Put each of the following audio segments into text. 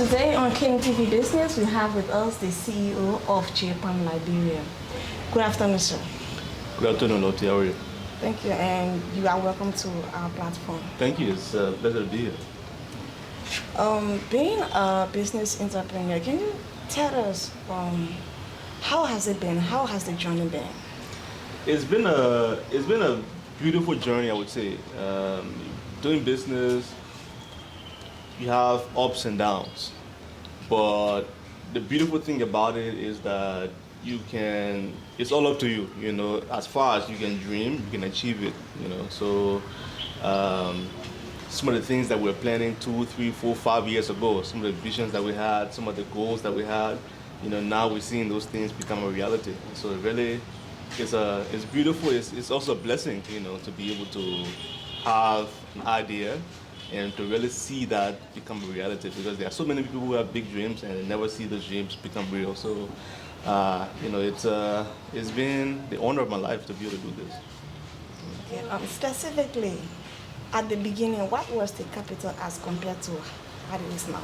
Today on KMTV Business, we have with us the CEO of Japan Liberia. Good afternoon, sir. Good afternoon, Lottie. How are you? Thank you, and you are welcome to our platform. Thank you. It's a pleasure to be here. Being a business entrepreneur, can you tell us how has it been? How has the journey been? It's been a beautiful journey, I would say. Doing business, you have ups and downs, but the beautiful thing about it is that it's all up to you, as far as you can dream, you can achieve it, so some of the things that we're planning 2, 3, 4, 5 years ago, some of the visions that we had, some of the goals that we had, now we're seeing those things become a reality. So it really it's beautiful. It's also a blessing, to be able to have an idea and to really see that become a reality, because there are so many people who have big dreams and they never see those dreams become real. So it's been the honor of my life to be able to do this. Okay, specifically, at the beginning, what was the capital as compared to what it is now?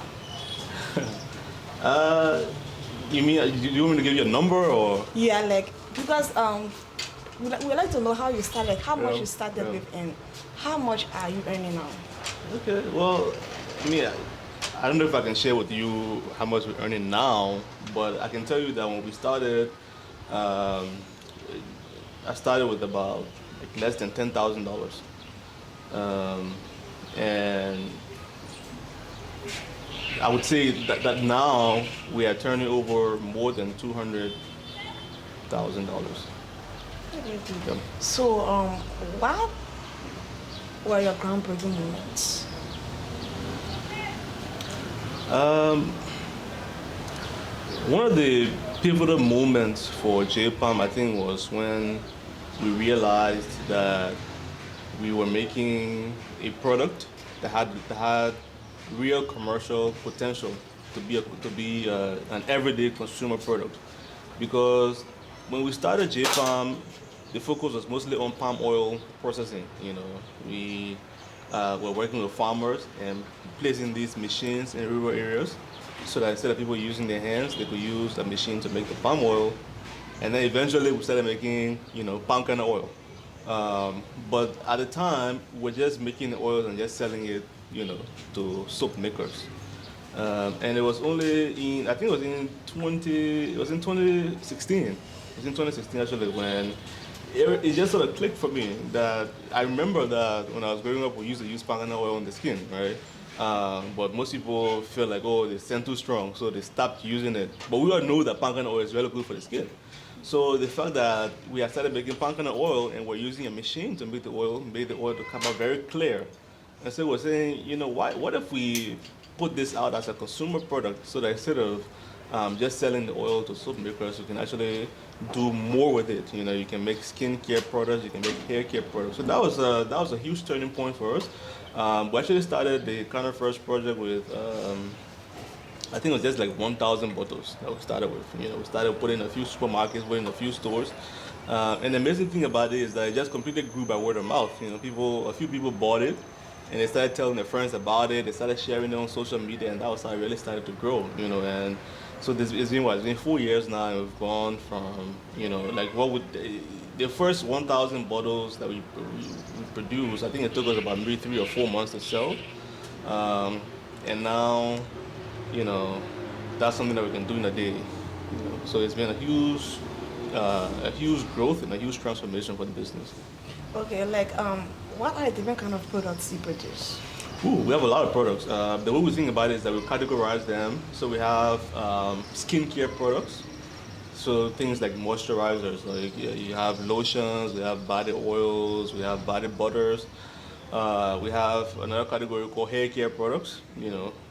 You mean, do you want me to give you a number or? Yeah, because we like to know how you started, how much you started Yeah. with, and how much are you earning now? Okay, well, I don't know if I can share with you how much we're earning now, but I can tell you that when we started, I started with about less than $10,000. And I would say that now we are turning over more than $200,000. Yeah. So, what were your groundbreaking moments? One of the pivotal moments for JPalm, I think, was when we realized that we were making a product that had real commercial potential to be an everyday consumer product. Because when we started JPalm, the focus was mostly on palm oil processing. We were working with farmers and placing these machines in rural areas, so that instead of people using their hands, they could use a machine to make the palm oil. And then eventually we started making, palm kernel oil. But at the time, we were just making the oils and just selling it, to soap makers. And it was only I think it was in 2016. It was in 2016 actually, when it just sort of clicked for me that I remember that when I was growing up, we used to use palm kernel oil on the skin, right? But most people feel like, oh, they scent too strong, so they stopped using it. But we all know that palm kernel oil is really good for the skin. So the fact that we have started making palm kernel oil and we're using a machine to make the oil to come out very clear. And so we're saying, what if we put this out as a consumer product, so that instead of just selling the oil to soap makers, you can actually do more with it. You can make skincare products, you can make hair care products. So that was a huge turning point for us. We actually started the kind of first project with, I think it was just like 1,000 bottles that we started with. We started putting in a few supermarkets, putting in a few stores. And the amazing thing about it is that it just completely grew by word of mouth. A few people bought it, and they started telling their friends about it. They started sharing it on social media, and that was how it really started to grow. And so it's been 4 years now, and we've gone from, the first 1,000 bottles that we produced, I think it took us about maybe 3 or 4 months to sell. And now, that's something that we can do in a day. So it's been a huge growth and a huge transformation for the business. Okay, what are the different kind of products you produce? We have a lot of products. The way we think about it is that we categorize them. So we have skincare products. So things like moisturizers, like you have lotions, we have body oils, we have body butters. We have another category called hair care products.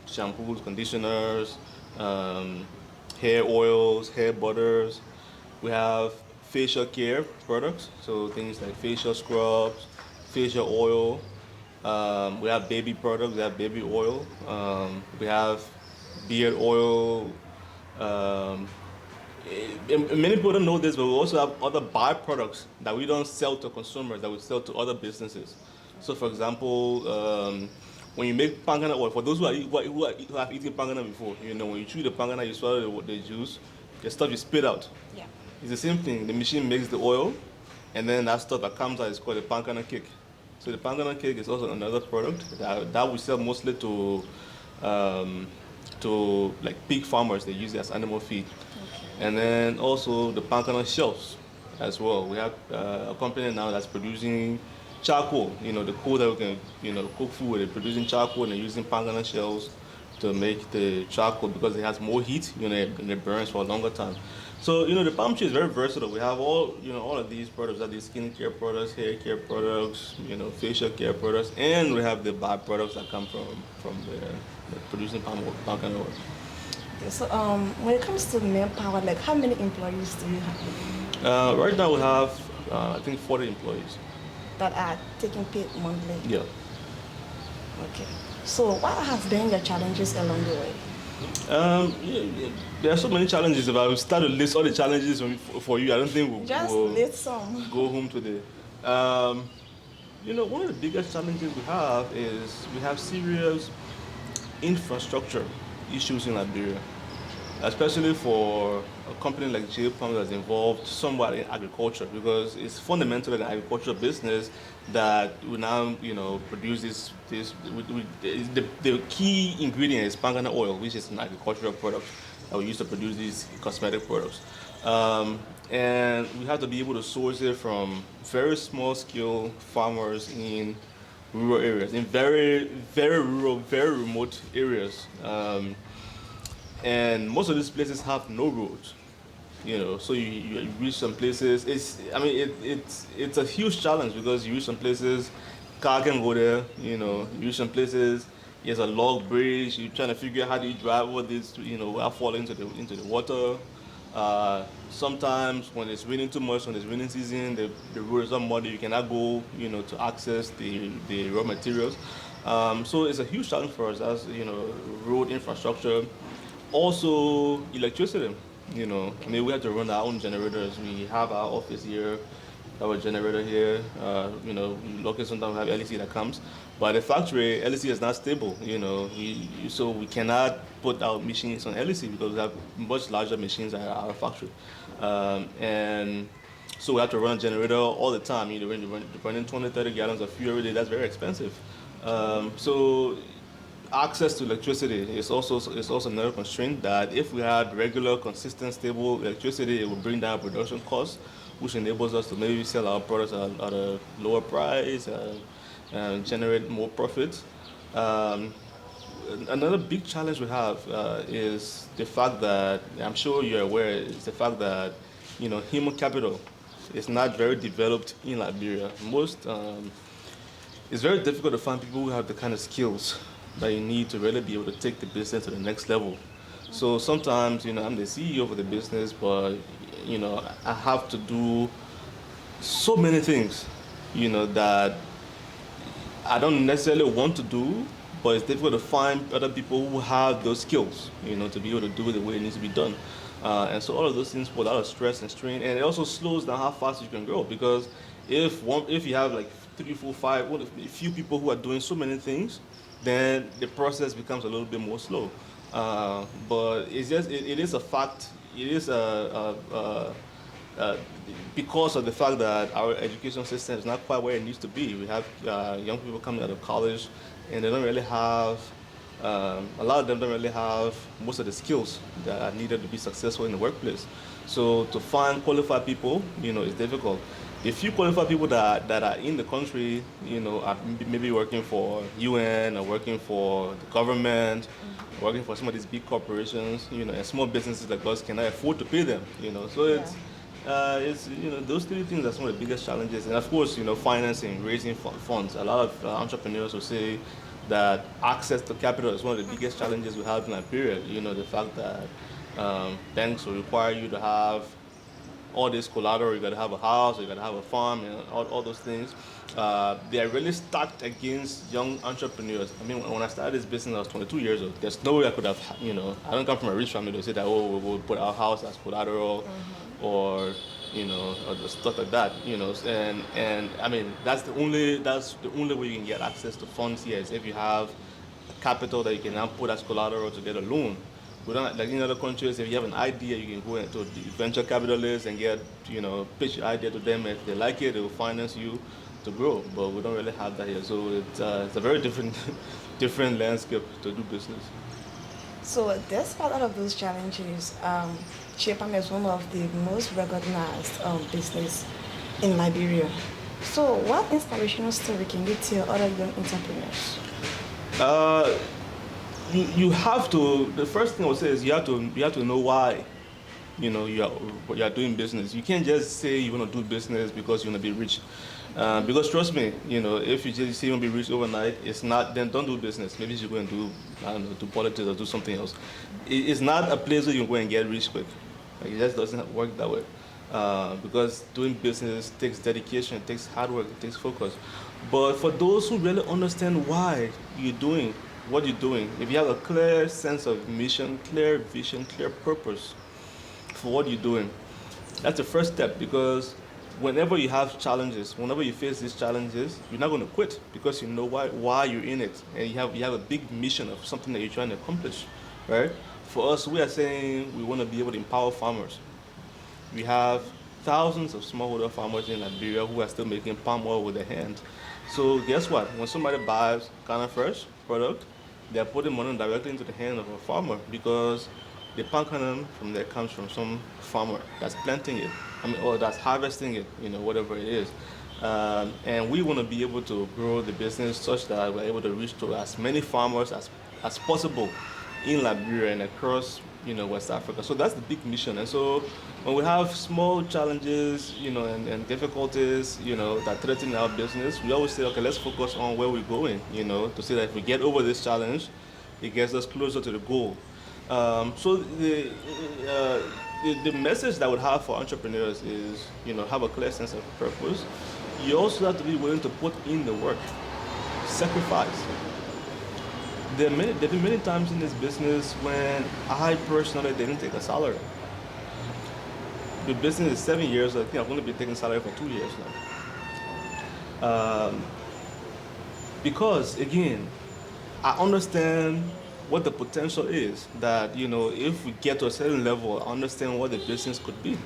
Shampoos, conditioners, hair oils, hair butters. We have facial care products, so things like facial scrubs, facial oil. We have baby products, we have baby oil. We have beard oil. And many people don't know this, but we also have other byproducts that we don't sell to consumers, that we sell to other businesses. So for example, when you make pangana oil, for those who have eaten pangana before, when you chew the pangana, you swallow the juice, the stuff you spit out. Yeah. It's the same thing. The machine makes the oil, and then that stuff that comes out is called the pangana cake. So the pangana cake is also another product that we sell mostly to like pig farmers. They use it as animal feed. Okay. And then also the pangana shells as well. We have a company now that's producing charcoal, the coal that we can, cook food with. They're producing charcoal and they're using pangana shells to make the charcoal because it has more heat, and it burns for a longer time. So, the palm tree is very versatile. We have all of these products, that these skincare products, hair care products, facial care products, and we have the byproducts that come from the producing palm kernel oil. Okay, so when it comes to manpower, like how many employees do you have? Right now we have, I think, 40 employees. That are taking paid monthly? Yeah. Okay. So what have been your challenges along the way? There are so many challenges. If I start to list all the challenges for you, I don't think we'll list some. Go home today. One of the biggest challenges we have is we have serious infrastructure issues in Liberia, especially for a company like J-Palm that's involved somewhat in agriculture, because it's fundamentally an agricultural business that we now, produce this the key ingredient is pangana oil, which is an agricultural product that we use to produce these cosmetic products. And we have to be able to source it from very small scale farmers in rural areas, in very, very rural, very remote areas. And most of these places have no roads, so you reach some places. It's a huge challenge because you reach some places, car can go there, you reach some places, there's a log bridge, you're trying to figure out how do you drive over this, without falling into the water. Sometimes when it's raining too much, when it's raining season, the road is not muddy, you cannot go, to access the raw materials. So it's a huge challenge for us as, road infrastructure. Also, electricity, we have to run our own generators. We have our office here, our generator here, luckily sometimes we have LEC that comes. But the factory, LEC is not stable, so we cannot put our machines on LEC because we have much larger machines at our factory. And so we have to run a generator all the time. When you're running 20, 30 gallons of fuel every day, that's very expensive. So access to electricity is also another constraint, that if we had regular, consistent, stable electricity, it would bring down production costs, which enables us to maybe sell our products at a lower price and generate more profits. Another big challenge we have is the fact that, I'm sure you're aware, is the fact that human capital is not very developed in Liberia. It's very difficult to find people who have the kind of skills that you need to really be able to take the business to the next level. So sometimes, I'm the CEO of the business, but, I have to do so many things, that I don't necessarily want to do, but it's difficult to find other people who have those skills, to be able to do it the way it needs to be done. And so all of those things put a lot of stress and strain, and it also slows down how fast you can grow, because if you have like 3, 4, 5, a few people who are doing so many things, then the process becomes a little bit more slow. But it is a fact. It is because of the fact that our education system is not quite where it needs to be. We have young people coming out of college, and they don't really have. A lot of them don't really have most of the skills that are needed to be successful in the workplace. So to find qualified people, is difficult. The few qualified people that are in the country, are maybe working for UN or working for the government, working for some of these big corporations, and small businesses like us cannot afford to pay them, So it's those three things are some of the biggest challenges. And of course, financing, raising funds. A lot of entrepreneurs will say that access to capital is one of the biggest challenges we have in Liberia. The fact that banks will require you to have all this collateral, you got to have a house, you got to have a farm, and all those things. They are really stacked against young entrepreneurs. I mean, when I started this business, I was 22 years old. There's no way I could have, I don't come from a rich family to say that, we'll put our house as collateral, or or the stuff like that, and I mean that's the only way you can get access to funds here is if you have capital that you can now put as collateral to get a loan. We don't like in other countries. If you have an idea, you can go into the venture capitalists and get pitch your idea to them. If they like it, they will finance you to grow. But we don't really have that here, so it's a very different different landscape to do business. So despite all of those challenges, Chepam is one of the most recognized business in Liberia. So what inspirational story can you tell other young entrepreneurs? Uh, you have to. The first thing I would say is you have to know why. You are doing business. You can't just say you want to do business because you want to be rich. Because trust me, if you just say you want to be rich overnight, it's not. Then don't do business. Maybe you should go and do, I don't know, do politics or do something else. It's not a place where you can go and get rich quick. Like, it just doesn't work that way. Because doing business takes dedication, takes hard work, it takes focus. But for those who really understand why you're doing what you're doing, if you have a clear sense of mission, clear vision, clear purpose for what you're doing, that's the first step. Because whenever you have challenges, whenever you face these challenges, you're not going to quit because you know why you're in it, and you have a big mission of something that you're trying to accomplish, right? For us, we are saying we want to be able to empower farmers. We have thousands of smallholder farmers in Liberia who are still making palm oil with their hands. So guess what? When somebody buys Ghana Fresh product, they're putting money directly into the hand of a farmer because the palm kernel from there comes from some farmer that's planting it, or that's harvesting it, whatever it is. And we want to be able to grow the business such that we're able to reach to as many farmers as possible in Liberia and across, West Africa. So that's the big mission. And so when we have small challenges, and difficulties, that threaten our business, we always say, okay, let's focus on where we're going, to say that if we get over this challenge, it gets us closer to the goal. So the message that I would have for entrepreneurs is, have a clear sense of purpose. You also have to be willing to put in the work, sacrifice. There have been many times in this business when I personally didn't take a salary. The business is 7 years. I think I've only been taking salary for 2 years now. Because again, I understand what the potential is. That if we get to a certain level, I understand what the business could be.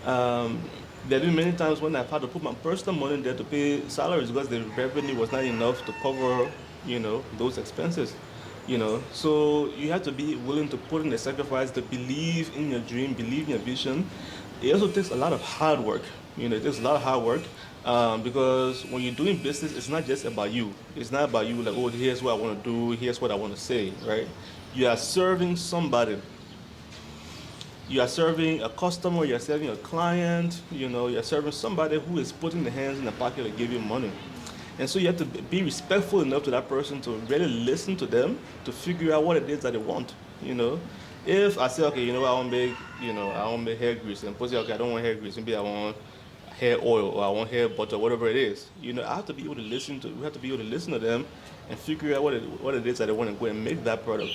There have been many times when I've had to put my personal money in there to pay salaries because the revenue was not enough to cover those expenses. So you have to be willing to put in the sacrifice, to believe in your dream, believe in your vision. It also takes a lot of hard work. It takes a lot of hard work because when you're doing business, it's not just about you. It's not about you like, oh, here's what I want to do, here's what I want to say, right? You are serving somebody. You are serving a customer, you're serving a client, you're serving somebody who is putting their hands in the pocket to give you money. And so you have to be respectful enough to that person to really listen to them, to figure out what it is that they want, If I say, okay, I want to make hair grease, and people say, okay, I don't want hair grease, maybe I want hair oil or I want hair butter, whatever it is, I have to be able to we have to be able to listen to them and figure out what it is that they want to go and make that product.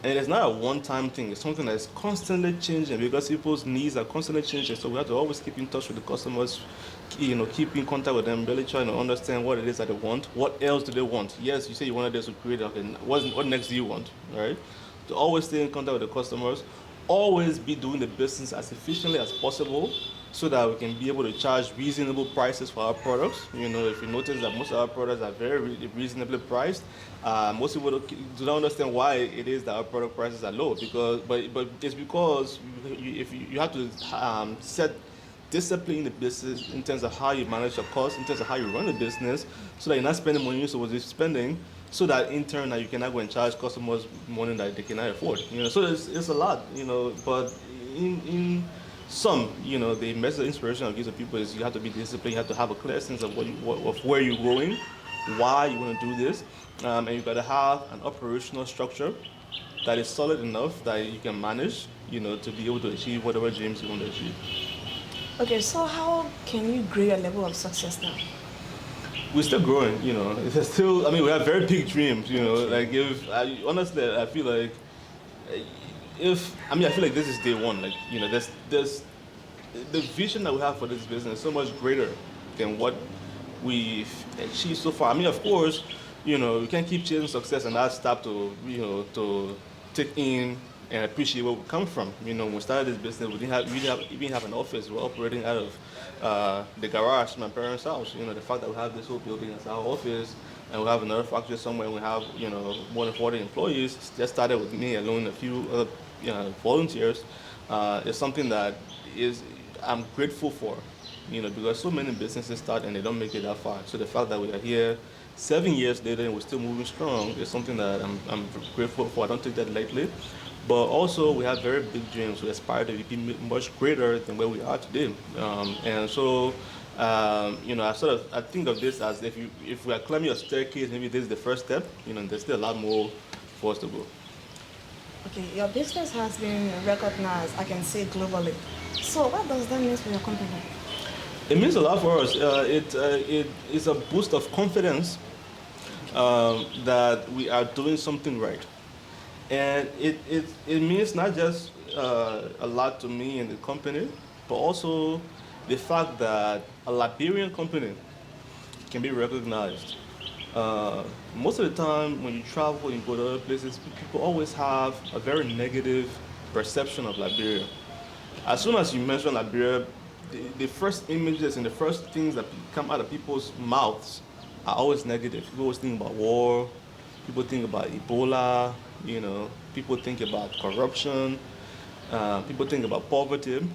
And it's not a one-time thing. It's something that's constantly changing because people's needs are constantly changing. So we have to always keep in touch with the customers, keep in contact with them, really trying to understand what it is that they want. What else do they want? Yes, you say you wanted this to create, okay, what next do you want, right? To always stay in contact with the customers, always be doing the business as efficiently as possible so that we can be able to charge reasonable prices for our products. If you notice that most of our products are very reasonably priced, most people do not understand why it is that our product prices are low. But it's because you have to set discipline in the business in terms of how you manage your costs, in terms of how you run the business, so that you're not spending money you're supposed to be spending, so that in turn that you cannot go and charge customers money that they cannot afford. So it's a lot. But in some, the message inspiration I give to people is you have to be disciplined. You have to have a clear sense of of where you're going, why you want to do this, and you've got to have an operational structure that is solid enough that you can manage, to be able to achieve whatever dreams you want to achieve. Okay, so how can you grow your level of success now? We're still growing, It's still, we have very big dreams, Like honestly, I feel like I feel like this is day one. Like, there's the vision that we have for this business is so much greater than what we've achieved so far. I mean, of course, you can't keep chasing success and not stop to, to take in and appreciate where we come from. When we started this business, we didn't have an office. We're operating out of the garage, my parents' house. The fact that we have this whole building as our office, and we have another factory somewhere, and we have, more than 40 employees. Just started with me alone, a few other, volunteers. Is something that is I'm grateful for, because so many businesses start and they don't make it that far. So the fact that we are here 7 years later and we're still moving strong is something that I'm grateful for. I don't take that lightly. But also we have very big dreams. We aspire to be much greater than where we are today. And so, I think of this as if we are climbing a staircase, maybe this is the first step. There's still a lot more for us to go. Okay, your business has been recognized, I can say globally. So what does that mean for your company? It means a lot for us. It is a boost of confidence that we are doing something right. And it means not just a lot to me and the company, but also the fact that a Liberian company can be recognized. Most of the time when you travel and go to other places, people always have a very negative perception of Liberia. As soon as you mention Liberia, the first images and the first things that come out of people's mouths are always negative. People always think about war, people think about Ebola, people think about corruption, people think about poverty.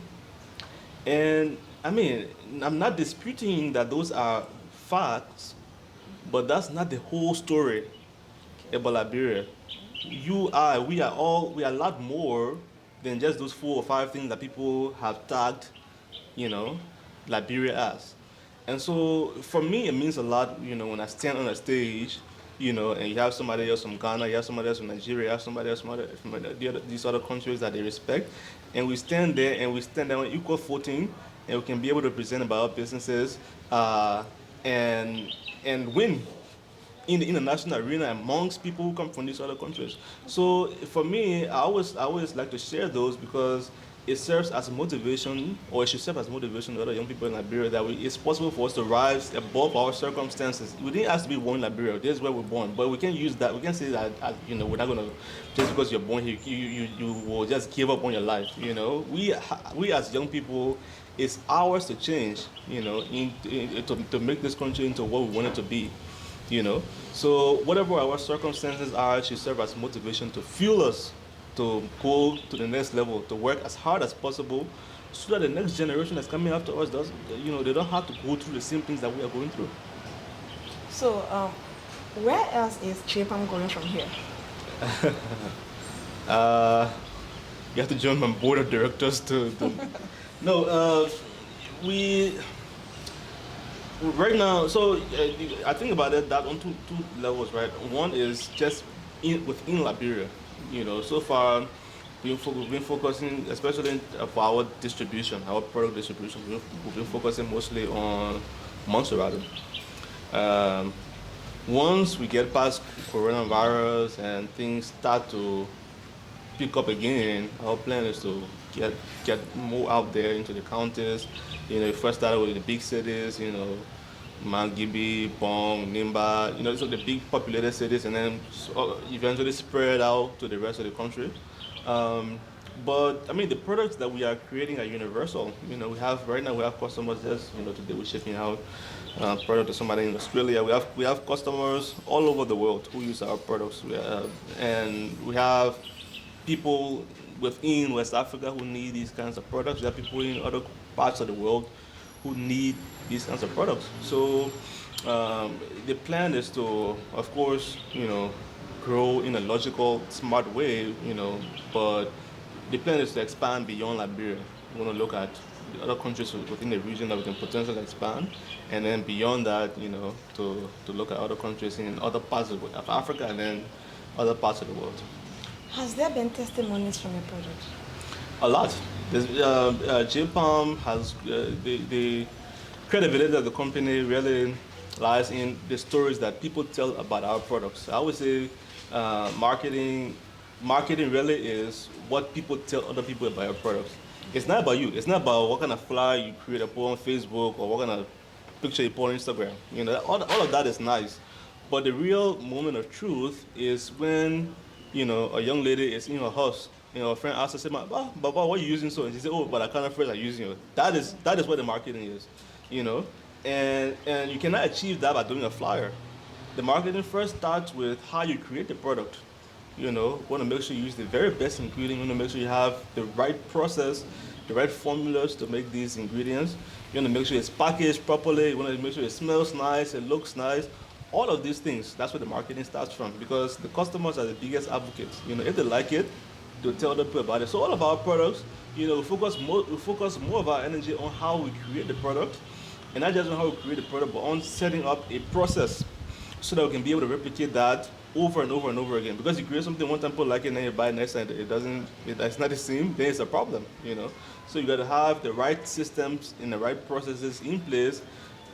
And I mean, I'm not disputing that those are facts, but that's not the whole story about Liberia. We are a lot more than just those 4 or 5 things that people have tagged, Liberia as. And so for me, it means a lot, when I stand on a stage, and you have somebody else from Ghana, you have somebody else from Nigeria, you have somebody else from these other countries that they respect, and we stand there on equal footing, and we can be able to present about our businesses, and win in the international arena amongst people who come from these other countries. So for me, I always like to share those because it serves as a motivation, or it should serve as motivation to other young people in Liberia that it's possible for us to rise above our circumstances. We didn't have to be born in Liberia. This is where we're born, but we can't use that. We can't say that we're not gonna just because you're born here, you will just give up on your life. We as young people, it's ours to change. To make this country into what we want it to be. So whatever our circumstances are, it should serve as motivation to fuel us to go to the next level, to work as hard as possible, so that the next generation that's coming after us they don't have to go through the same things that we are going through. So, where else is Chipam going from here? You have to join my board of directors to no, we right now. So I think about it that on two levels, right? One is just within Liberia. So far we've been focusing, especially for our distribution, our product distribution. We've been focusing mostly on Montserrat. Once we get past coronavirus and things start to pick up again, our plan is to get more out there into the counties. We first started with the big cities, Mangibi, Bong, Nimba, so the big populated cities, and then eventually spread out to the rest of the country. But I mean, the products that we are creating are universal. Right now we have customers just, today we're shipping out product to somebody in Australia. We have customers all over the world who use our products, and we have people within West Africa who need these kinds of products. We have people in other parts of the world who need these kinds of products. So the plan is to, of course, grow in a logical, smart way, but the plan is to expand beyond Liberia. We want to look at the other countries within the region that we can potentially expand, and then beyond that, to look at other countries in other parts of Africa and then other parts of the world. Has there been testimonies from your product? A lot. JPalm has the credibility of the company really lies in the stories that people tell about our products. I always say marketing really is what people tell other people about our products. It's not about you. It's not about what kind of flyer you create or put on Facebook or what kind of picture you put on Instagram. You know, all of that is nice. But the real moment of truth is when, you know, a young lady is in her house. You know, a friend asks her, say, Baba, what are you using so? And she said, oh, but I kind of friends are using it. That is what the marketing is, you know. And you cannot achieve that by doing a flyer. The marketing first starts with how you create the product. You know, you want to make sure you use the very best ingredient. You want to make sure you have the right process, the right formulas to make these ingredients. You want to make sure it's packaged properly. You want to make sure it smells nice, it looks nice. All of these things, that's where the marketing starts from, because the customers are the biggest advocates. You know, if they like it, they'll tell other people about it. So all of our products, you know, we focus more of our energy on how we create the product, and not just on how we create the product, but on setting up a process so that we can be able to replicate that over and over and over again. Because you create something one time, people like it, and then you buy it next time, it's not the same, then it's a problem, you know. So you got to have the right systems and the right processes in place,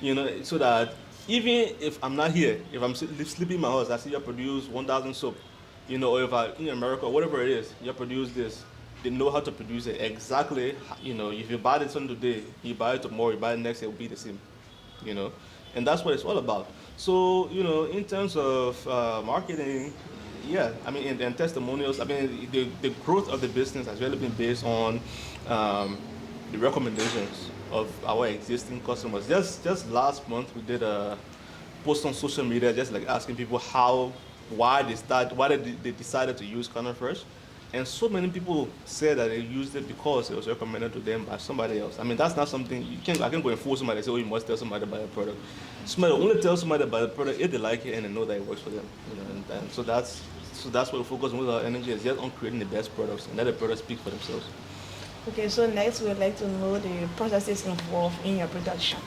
you know, so that even if I'm not here, if I'm sleeping in my house, I see you produce 1,000 soap, you know, or if I in America, whatever it is, you produce this. They know how to produce it exactly. You know, if you buy this one today, you buy it tomorrow, you buy it next, it will be the same. You know, and that's what it's all about. So, you know, in terms of marketing, yeah, I mean, and testimonials, I mean, the growth of the business has really been based on the recommendations of our existing customers. Just last month, we did a post on social media, just like asking people why they decided to use Corner Fresh. And so many people said that they used it because it was recommended to them by somebody else. I mean, that's not something I can't go and force somebody to say, oh, you must tell somebody about the product. Somebody only tell somebody about the product if they like it and they know that it works for them. You know, and so that's what we focus on with our energy, is just on creating the best products and let the products speak for themselves. Okay, so next we would like to know the processes involved in your production.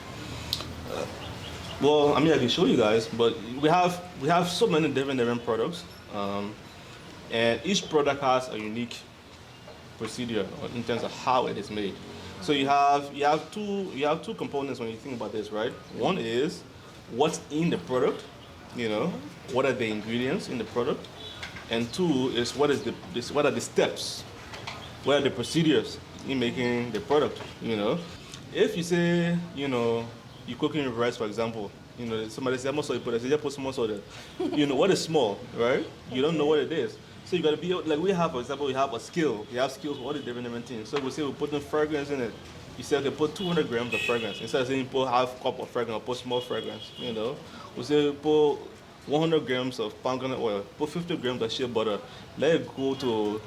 Well, I mean, I can show you guys, but we have so many different products. And each product has a unique procedure in terms of how it is made. So you have two components when you think about this, right? One is what's in the product, you know, what are the ingredients in the product, and two is what are the steps, what are the procedures in making the product, you know. If you say, you know, you're cooking rice, for example, you know, somebody says, I'm also put it, just put small soda. You know, what is small, right? You don't know what it is. So you gotta be like we have, for example, we have a skill. We have skills for all the different things. So we say we put the fragrance in it. You say okay, put 200 grams of fragrance. Instead of saying put half cup of fragrance, or put small fragrance. You know, we say put 100 grams of palm kernel oil, put 50 grams of shea butter. Let it go to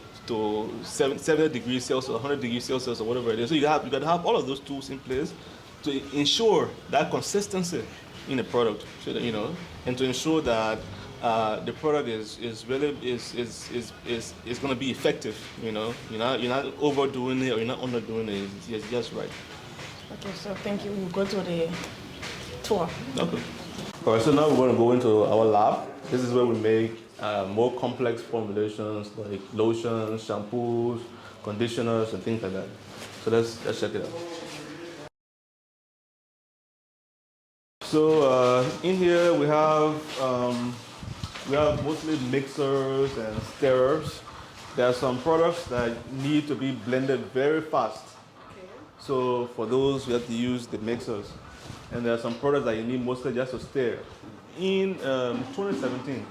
70 degrees Celsius, 100 degrees Celsius, or whatever it is. So you gotta have all of those tools in place to ensure that consistency in the product, so that, you know, and to ensure that the product is really going to be effective. You know, you're not overdoing it or you're not underdoing it. It's just right. Okay, so thank you. We'll go to the tour. Okay. All right. So now we're going to go into our lab. This is where we make more complex formulations like lotions, shampoos, conditioners, and things like that. So let's check it out. So in here we have mostly mixers and stirrers. There are some products that need to be blended very fast. Okay. So for those, we have to use the mixers. And there are some products that you need mostly just to stir. In 2017,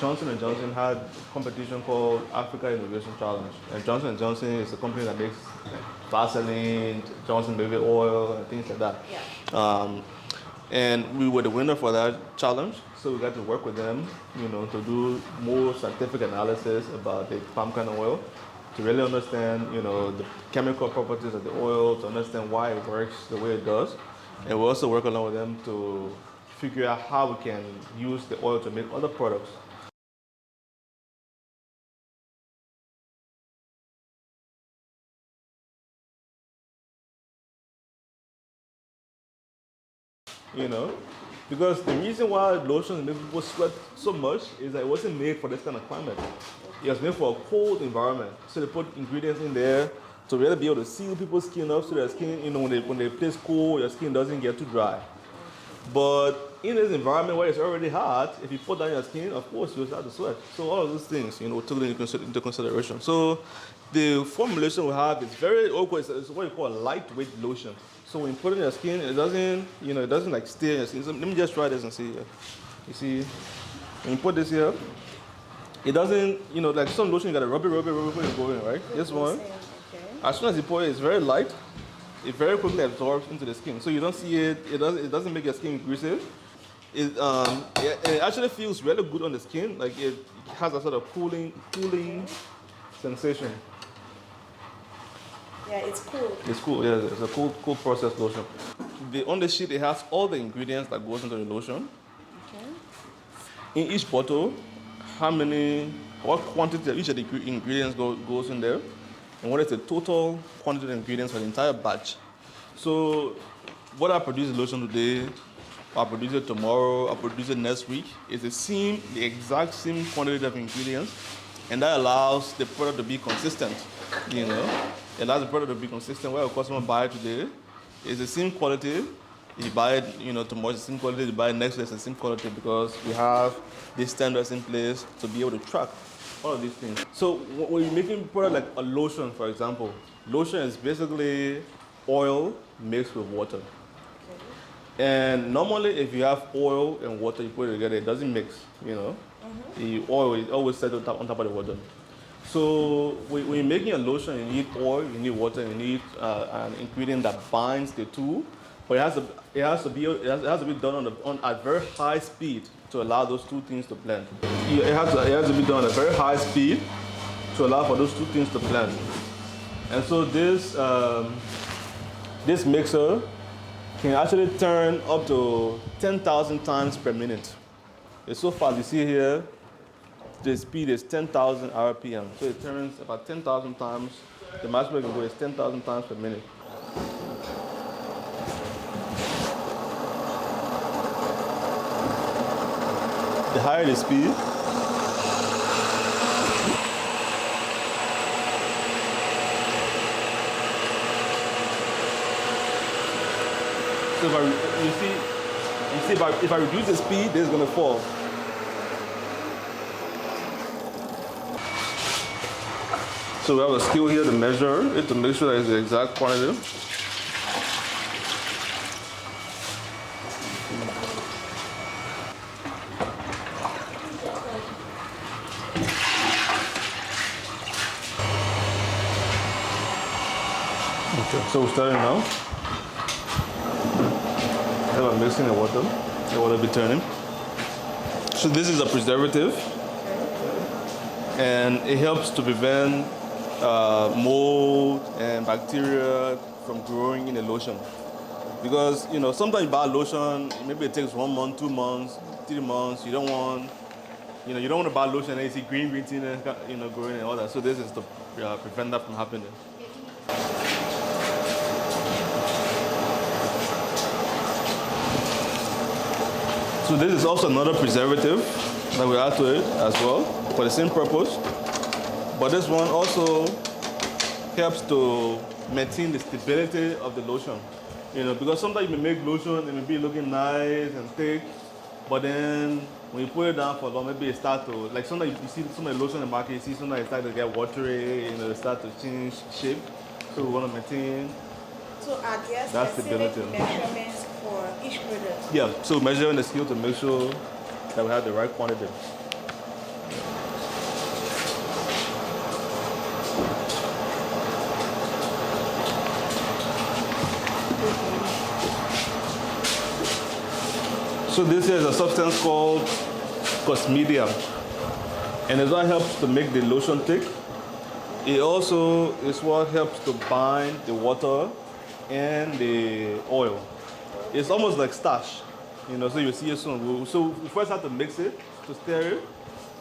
Johnson & Johnson had a competition called Africa Innovation Challenge. And Johnson & Johnson is a company that makes Vaseline, Johnson baby oil, and things like that. Yeah. And we were the winner for that challenge. So we got to work with them, you know, to do more scientific analysis about the palm kernel oil, to really understand, you know, the chemical properties of the oil, to understand why it works the way it does. And we also work along with them to figure out how we can use the oil to make other products. You know, because the reason why lotion makes people sweat so much is that it wasn't made for this kind of climate. It was made for a cold environment. So they put ingredients in there to really be able to seal people's skin up so their skin, you know, when they place cold, your skin doesn't get too dry. But in this environment where it's already hot, if you put that on your skin, of course you'll start to sweat. So all of those things, taken into consideration. So the formulation we have is very awkward. It's what you call a lightweight lotion. So when you put it on your skin, it doesn't like stay on your skin. So let me just try this and see here. You see, when you put this here, it doesn't, like some lotion, you gotta rub it before you go in, right? This one, as soon as you pour it, it's very light. It very quickly absorbs into the skin. So you don't see it, it doesn't make your skin greasy. It actually feels really good on the skin. Like it has a sort of cooling sensation. Yeah, it's cool. It's cool, yeah, it's a cool process lotion. On the sheet, it has all the ingredients that goes into the lotion. Okay. In each bottle, what quantity of each of the ingredients goes in there, and what is the total quantity of ingredients for the entire batch. So what I produce the lotion today, I'll produce it tomorrow, I'll produce it next week, is the exact same quantity of ingredients, and that allows the product to be consistent, It allows the product to be consistent. Where a customer buy it today, it's the same quality. You buy it, tomorrow it's the same quality, you buy it next day it's the same quality, because we have these standards in place to be able to track all of these things. So when you're making a product like a lotion, for example, lotion is basically oil mixed with water. Okay. And normally if you have oil and water, you put it together, it doesn't mix, The oil is always set on top of the water. So when you're making a lotion, you need oil, you need water, you need an ingredient that binds the two. But it has to be done at very high speed to allow those two things to blend. It has to be done at a very high speed to allow for those two things to blend. And so this mixer can actually turn up to 10,000 times per minute. It's so fast. You see here, the speed is 10,000 RPM. So it turns about 10,000 times. The maximum it can go is 10,000 times per minute. The higher the speed, so if I reduce the speed, this is going to fall. So we have a scale here to measure it, to make sure that it's the exact quantity. Okay, so we're starting now. Then I'm mixing the water will be turning. So this is a preservative, and it helps to prevent mold and bacteria from growing in the lotion. Because sometimes you buy lotion, maybe it takes 1 month, 2 months, 3 months. You don't want to buy lotion and you see green thing growing and all that. So this is to prevent that from happening. So this is also another preservative that we add to it as well for the same purpose. But this one also helps to maintain the stability of the lotion. Because sometimes you may make lotion, it may be looking nice and thick, but then when you put it down for long, maybe it starts to, like sometimes you see some of the lotion in the market, you see sometimes it starts to get watery, it starts to change shape. So we want to maintain that stability. Measurements for each product. Yeah, so measuring the scale to make sure that we have the right quantity. So this is a substance called cosmedium, and it's what helps to make the lotion thick. It also is what helps to bind the water and the oil. It's almost like starch, so you'll see it soon. So we first have to mix it, to stir it,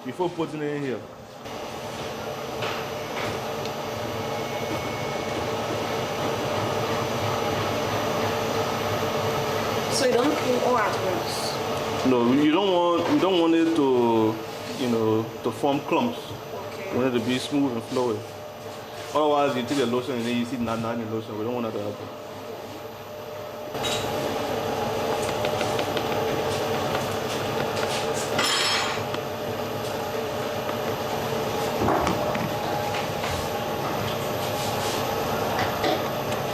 before putting it in here. So you don't clean all at once? No, we don't want it to, to form clumps. Okay. We want it to be smooth and flowy. Otherwise, you take the lotion and then you see nana in the lotion. We don't want that to happen.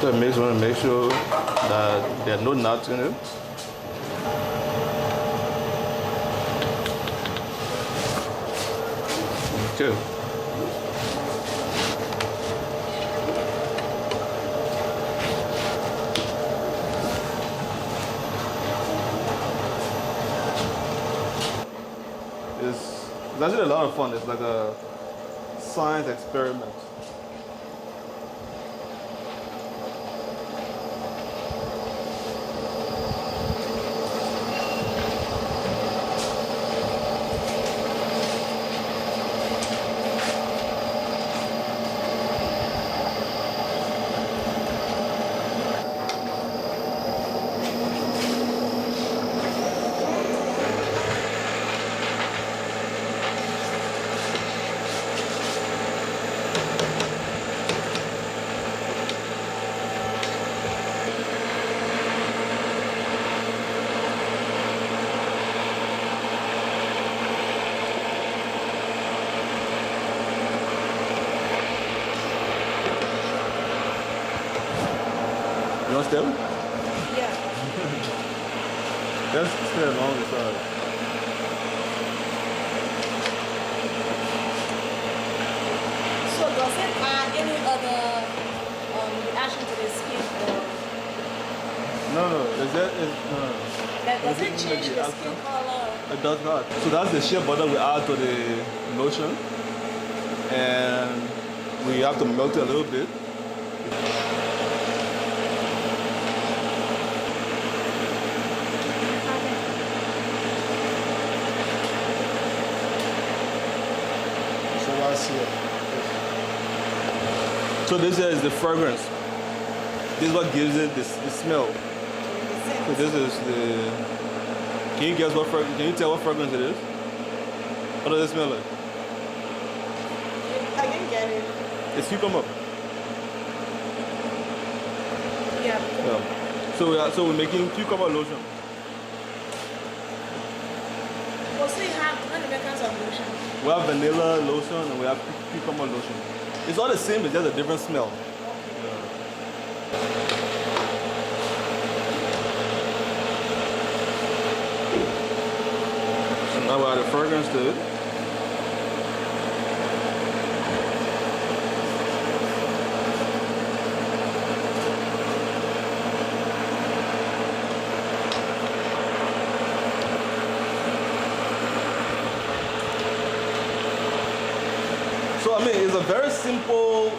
So I want to make sure that there are no nuts in it. Okay. It's actually a lot of fun. It's like a science experiment. You want to stay? Yeah. Let's stay along the side. So does it add any other reaction to the skin or No. No. that does it change the reaction? skin color? It does not. So that's the shea butter we add to the lotion, and we have to melt it a little bit. So what's here? So this here is the fragrance. This is what gives it the smell. So this is the. Can you guess what fragrance? Can you tell what fragrance it is? What does it smell like? I can get it. It's cucumber. Yeah. Yeah. So we're making cucumber lotion. Well, so you have different makers of lotion. We have vanilla lotion and we have cucumber lotion. It's all the same, it's just a different smell. So now we add the fragrance to it. So I mean, it's a very simple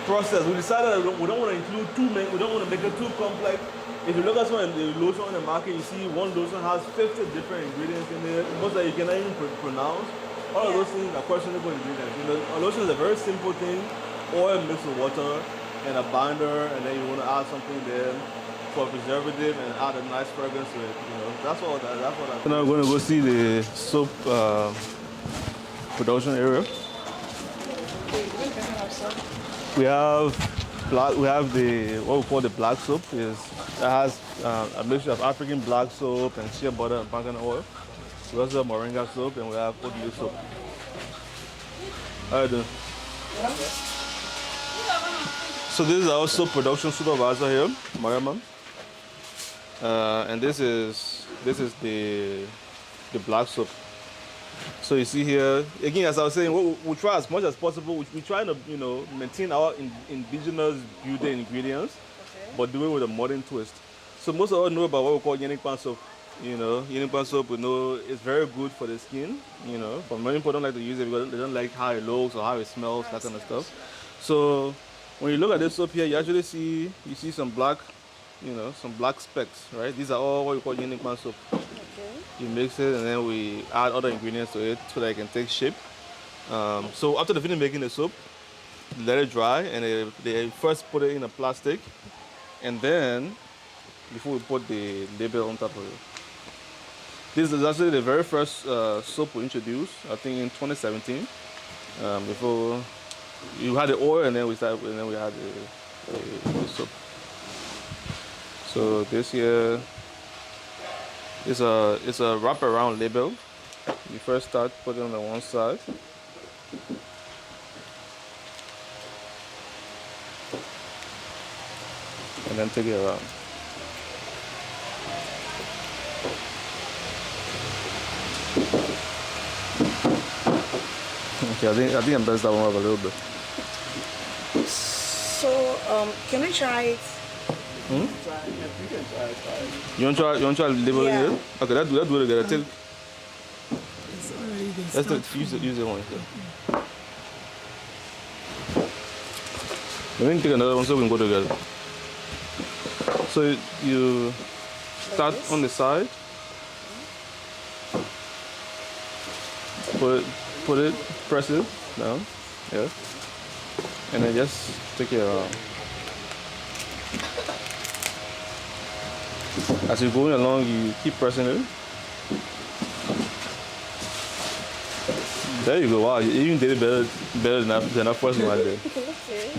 process. We decided that we don't want to include too many. We don't want to make it too complex. If you look at some of the lotion on the market, you see one lotion has 50 different ingredients in it, most that you cannot even pronounce. All of those things are questionable ingredients. You know, a lotion is a very simple thing: oil mixed with water and a binder, and then you want to add something there for preservative and add a nice fragrance to it. You know, that's all. That's what I'm. Now we're going to go see the soap production area. We have black. We have the what we call the black soap. That has a mixture of African black soap and shea butter and pandan oil. We also have moringa soap and we have oatmeal soap. How you doing? So this is our soap production supervisor here, Mariam. And this is the black soap. So you see here, again, as I was saying, we try as much as possible. We try to, maintain our indigenous beauty ingredients, but do it with a modern twist. So most of us know about what we call yannick pan soap. Yannick pan soap, we know it's very good for the skin. But many people don't like to use it because they don't like how it looks or how it smells, that kind of stuff. So when you look at this soap here, you actually see some black, some black specks, right? These are all what we call yannick pan soap. You mix it and then we add other ingredients to it so that it can take shape. So after they finish making the soap, let it dry and they first put it in a plastic, and then before we put the label on top of it. This is actually the very first soap we introduced, I think in 2017. Before you had the oil and then we had the soap. So this here it's a wraparound label. You first start putting it on one side. and then take it around. Okay, I think I'm best that one up a little bit. So, can we try it? Hmm? Try it. You can try it. You want to try label Yeah. it? Okay, let's do it together. Take, It's already been let's started. use it one. Let me take another one so we can go together. So you start on the side. Put it, press it down, yeah, and then just take it around. As you're going along, you keep pressing it. There you go. Wow, you even did it better than that first one I did. Okay.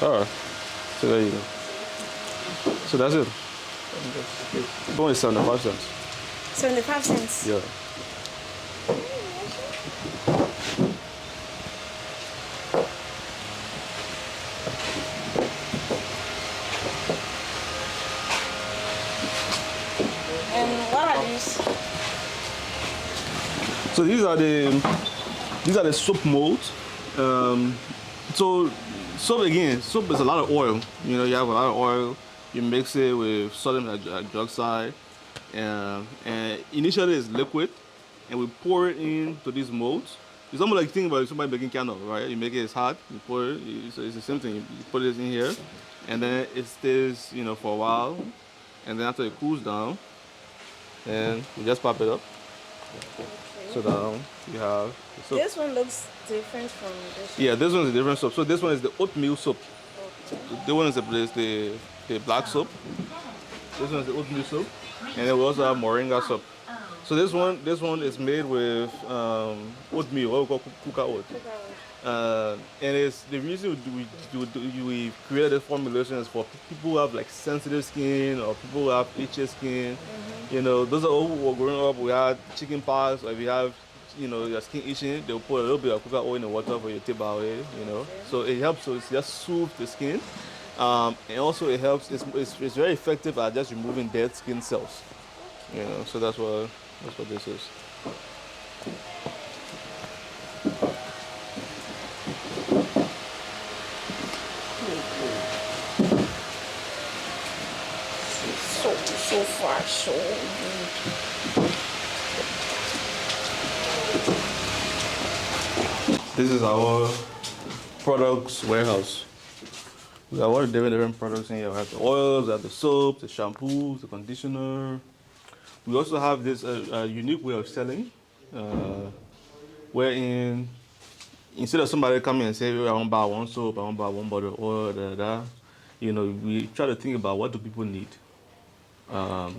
All right. So there you go. So that's it. It's only 75 cents. 75 cents. Yeah. And what are these? So these are the soap molds. So soap is a lot of oil. You know, you have a lot of oil. You mix it with sodium hydroxide, and initially it's liquid, and we pour it into these molds. It's almost like thinking about somebody making candle, right? You make it, it's hot, you pour it. It's the same thing. You put it in here, and then it stays, you know, for a while, and then after it cools down, then you just pop it up. So now you have the soap. This one looks different from this one. Yeah, this one's a different soap. So this one is the oatmeal soap. The one is the black soap. This one is the oatmeal soap, and then we also have moringa soap. So this one is made with oatmeal, what we call kuka oat. And it's the reason we created this formulation is for people who have like sensitive skin or people who have itchy skin. You know, those are all who were growing up. We had chicken pox, or if you have, you know, your skin itching, they'll put a little bit of kuka oil in the water for your tip away. You know, so it helps. So it's just soothe the skin, and also it helps. It's very effective at just removing dead skin cells. You know, so that's what this is. So far, so good. This is our products warehouse. We have all the different products in here. We have the oils, we have the soaps, the shampoos, the conditioner. We also have this unique way of selling, wherein instead of somebody coming and say, I want to buy one soap, I want to buy one bottle of oil, you know, we try to think about what do people need on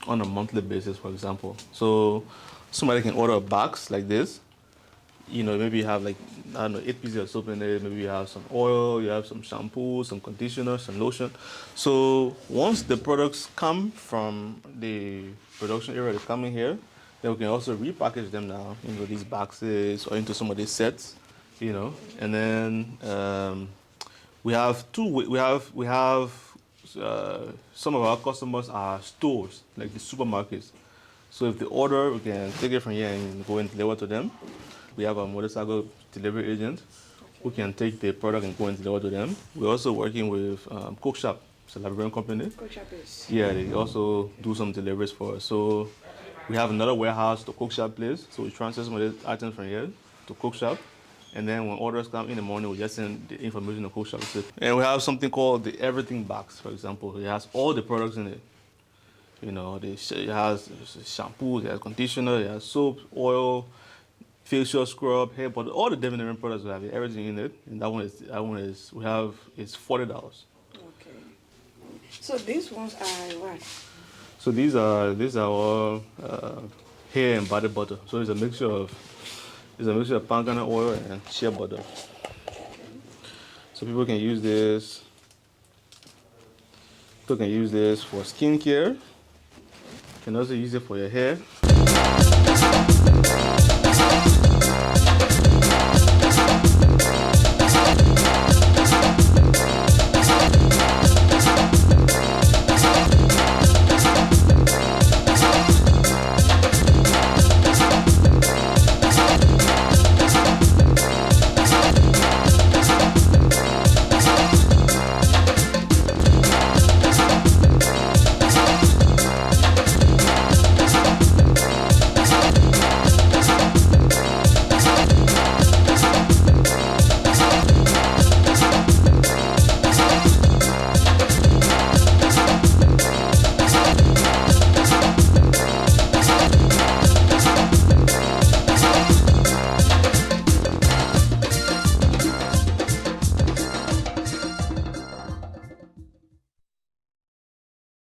a monthly basis, for example. So somebody can order a box like this. You know, maybe you have like, I don't know, 8 pieces of soap in there. Maybe you have some oil, you have some shampoo, some conditioner, some lotion. So once the products come from the production area, they come in here, then we can also repackage them now into these boxes or into some of these sets, you know. And then we have some of our customers are stores, like the supermarkets. So if they order, we can take it from here and go and deliver to them. We have a motorcycle delivery agent who can take the product and go and deliver to them. We're also working with Coke Shop, it's a Liberian company. Coke Shop is. Yeah, they also do some deliveries for us. So we have another warehouse, the Coke Shop place. So we transfer some of the items from here to Coke Shop. And then when orders come in the morning, we just send the information to Coke Shop. And we have something called the Everything Box, for example. It has all the products in it. You know, it has shampoo, it has conditioner, it has soap, oil, facial scrub, hair, but all the different products we have, everything in it. And that one is it's $40. Okay. So these ones are what? So these are all hair and body butter. So it's a mixture of palm kernel oil and shea butter. So people can use this. People can use this for skincare. You can also use it for your hair.